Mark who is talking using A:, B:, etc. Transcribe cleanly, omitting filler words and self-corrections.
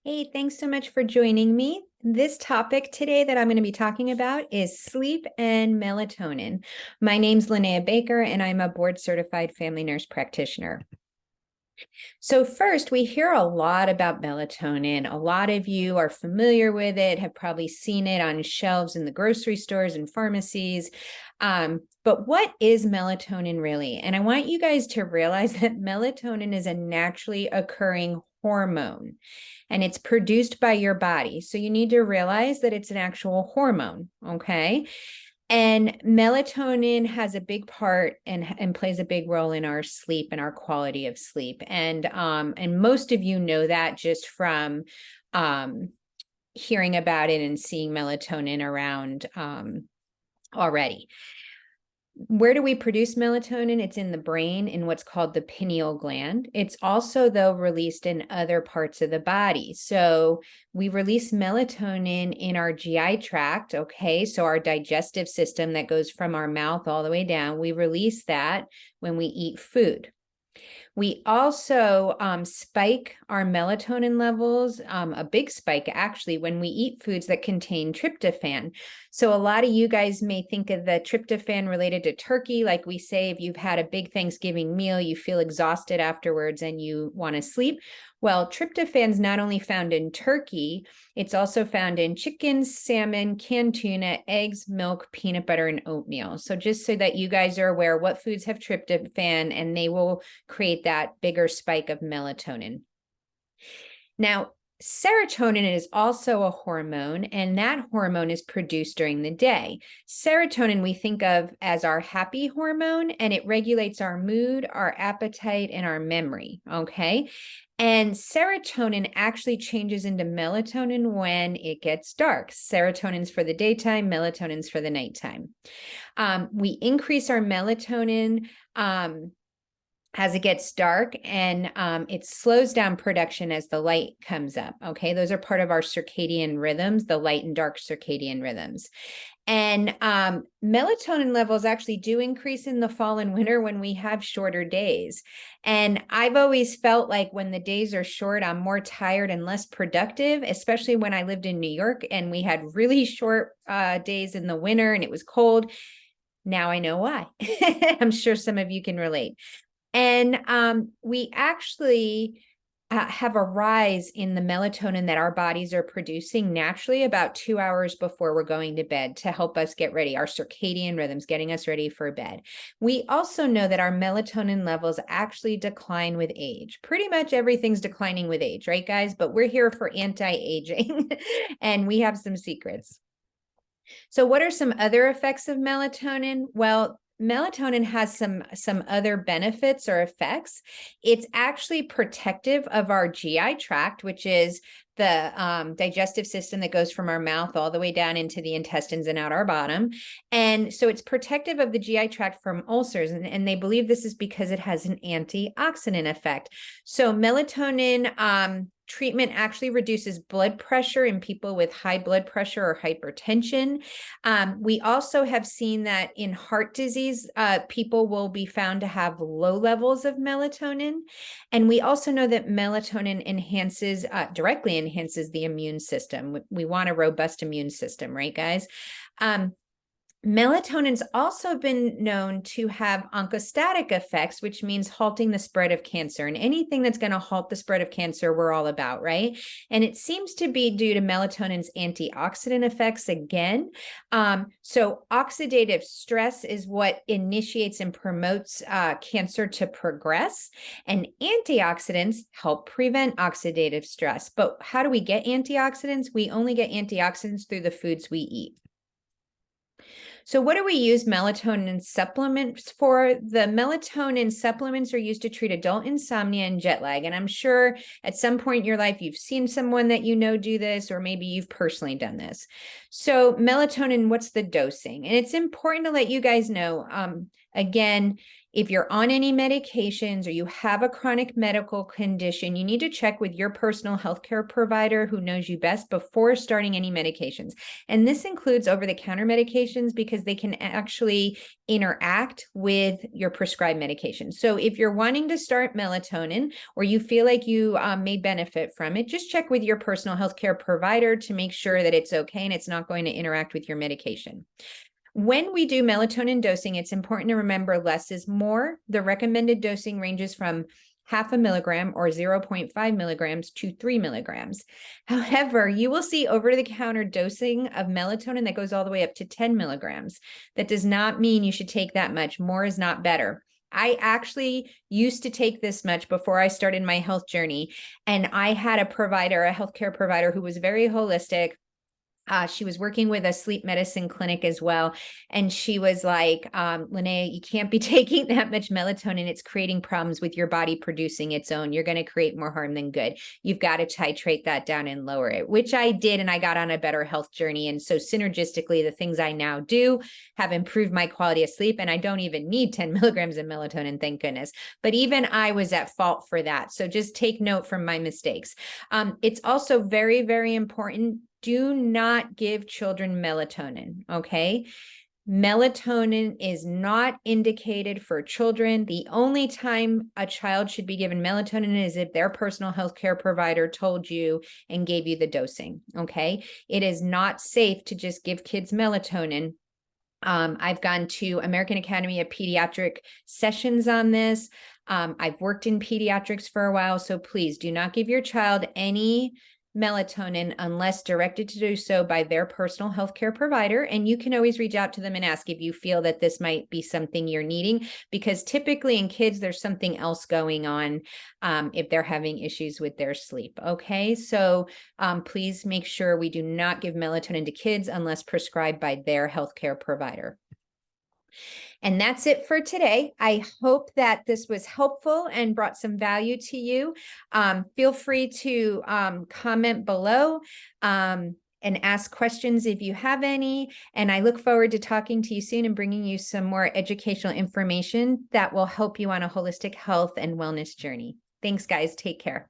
A: Hey, thanks so much for joining me. This topic today that I'm going to be talking about is sleep and melatonin. My name's Linnea Baker, and I'm a board certified family nurse practitioner. So first, we hear a lot about melatonin. A lot of you are familiar with it, have probably seen it on shelves in the grocery stores and pharmacies. But what is melatonin really? And I want you guys to realize that melatonin is a naturally occurring hormone and it's produced by your body. So you need to realize that it's an actual hormone, okay? And melatonin has a big part and plays a big role in our sleep and our quality of sleep. And most of you know that just from hearing about it and seeing melatonin around already. Where do we produce melatonin? It's in the brain in what's called the pineal gland. It's also, though, released in other parts of the body. So we release melatonin in our GI tract, okay? So our digestive system that goes from our mouth all the way down, we release that when we eat food. We also spike our melatonin levels, a big spike actually, when we eat foods that contain tryptophan. So a lot of you guys may think of the tryptophan related to turkey. Like we say, if you've had a big Thanksgiving meal, you feel exhausted afterwards and you want to sleep. Well, tryptophan is not only found in turkey, it's also found in chicken, salmon, canned tuna, eggs, milk, peanut butter, and oatmeal. So just so that you guys are aware what foods have tryptophan, and they will create that bigger spike of melatonin. Now, serotonin is also a hormone, and that hormone is produced during the day. Serotonin we think of as our happy hormone, and it regulates our mood, our appetite, and our memory, okay? And serotonin actually changes into melatonin when it gets dark. Serotonin's for the daytime, melatonin's for the nighttime. We increase our melatonin as it gets dark, and it slows down production as the light comes up. Okay, those are part of our circadian rhythms, the light and dark circadian rhythms. And melatonin levels actually do increase in the fall and winter when we have shorter days. And I've always felt like when the days are short, I'm more tired and less productive, especially when I lived in New York and we had really short days in the winter and it was cold. Now I know why. I'm sure some of you can relate. And we actually have a rise in the melatonin that our bodies are producing naturally about 2 hours before we're going to bed to help us get ready, our circadian rhythms, getting us ready for bed. We also know that our melatonin levels actually decline with age. Pretty much everything's declining with age, right, guys? But we're here for anti-aging, and we have some secrets. So what are some other effects of melatonin? Well, melatonin has some other benefits or effects. It's actually protective of our GI tract, which is the digestive system that goes from our mouth all the way down into the intestines and out our bottom. And so it's protective of the GI tract from ulcers. And they believe this is because it has an antioxidant effect. So melatonin treatment actually reduces blood pressure in people with high blood pressure or hypertension. We also have seen that in heart disease, people will be found to have low levels of melatonin. And we also know that melatonin directly enhances the immune system. We want a robust immune system, right, guys? Melatonin's also been known to have oncostatic effects, which means halting the spread of cancer. And anything that's going to halt the spread of cancer, we're all about, right? And it seems to be due to melatonin's antioxidant effects again. So oxidative stress is what initiates and promotes cancer to progress. And antioxidants help prevent oxidative stress. But how do we get antioxidants? We only get antioxidants through the foods we eat. So what do we use melatonin supplements for? The melatonin supplements are used to treat adult insomnia and jet lag. And I'm sure at some point in your life, you've seen someone that you know do this, or maybe you've personally done this. So melatonin, what's the dosing? And it's important to let you guys know, again, If you're on any medications or you have a chronic medical condition, you need to check with your personal healthcare provider who knows you best before starting any medications. And this includes over-the-counter medications because they can actually interact with your prescribed medication. So if you're wanting to start melatonin or you feel like you may benefit from it, just check with your personal healthcare provider to make sure that it's okay and it's not going to interact with your medication. When we do melatonin dosing, it's important to remember less is more. The recommended dosing ranges from 0.5 milligram or 0.5 milligrams to 3 milligrams. However, you will see over-the-counter dosing of melatonin that goes all the way up to 10 milligrams. That does not mean you should take that much. More is not better. I actually used to take this much before I started my health journey, and I had a provider, a healthcare provider who was very holistic. She was working with a sleep medicine clinic as well. And she was like, Linnea, you can't be taking that much melatonin. It's creating problems with your body producing its own. You're going to create more harm than good. You've got to titrate that down and lower it, which I did. And I got on a better health journey. And so synergistically, the things I now do have improved my quality of sleep. And I don't even need 10 milligrams of melatonin, thank goodness. But even I was at fault for that. So just take note from my mistakes. It's also very, very important. Do not give children melatonin, okay? Melatonin is not indicated for children. The only time a child should be given melatonin is if their personal healthcare provider told you and gave you the dosing, okay? It is not safe to just give kids melatonin. I've gone to American Academy of Pediatric sessions on this. I've worked in pediatrics for a while, so please do not give your child any melatonin unless directed to do so by their personal healthcare provider. And you can always reach out to them and ask if you feel that this might be something you're needing, because typically in kids, there's something else going on if they're having issues with their sleep. Okay, so please make sure we do not give melatonin to kids unless prescribed by their healthcare provider. And that's it for today. I hope that this was helpful and brought some value to you. Feel free to comment below and ask questions if you have any. And I look forward to talking to you soon and bringing you some more educational information that will help you on a holistic health and wellness journey. Thanks, guys. Take care.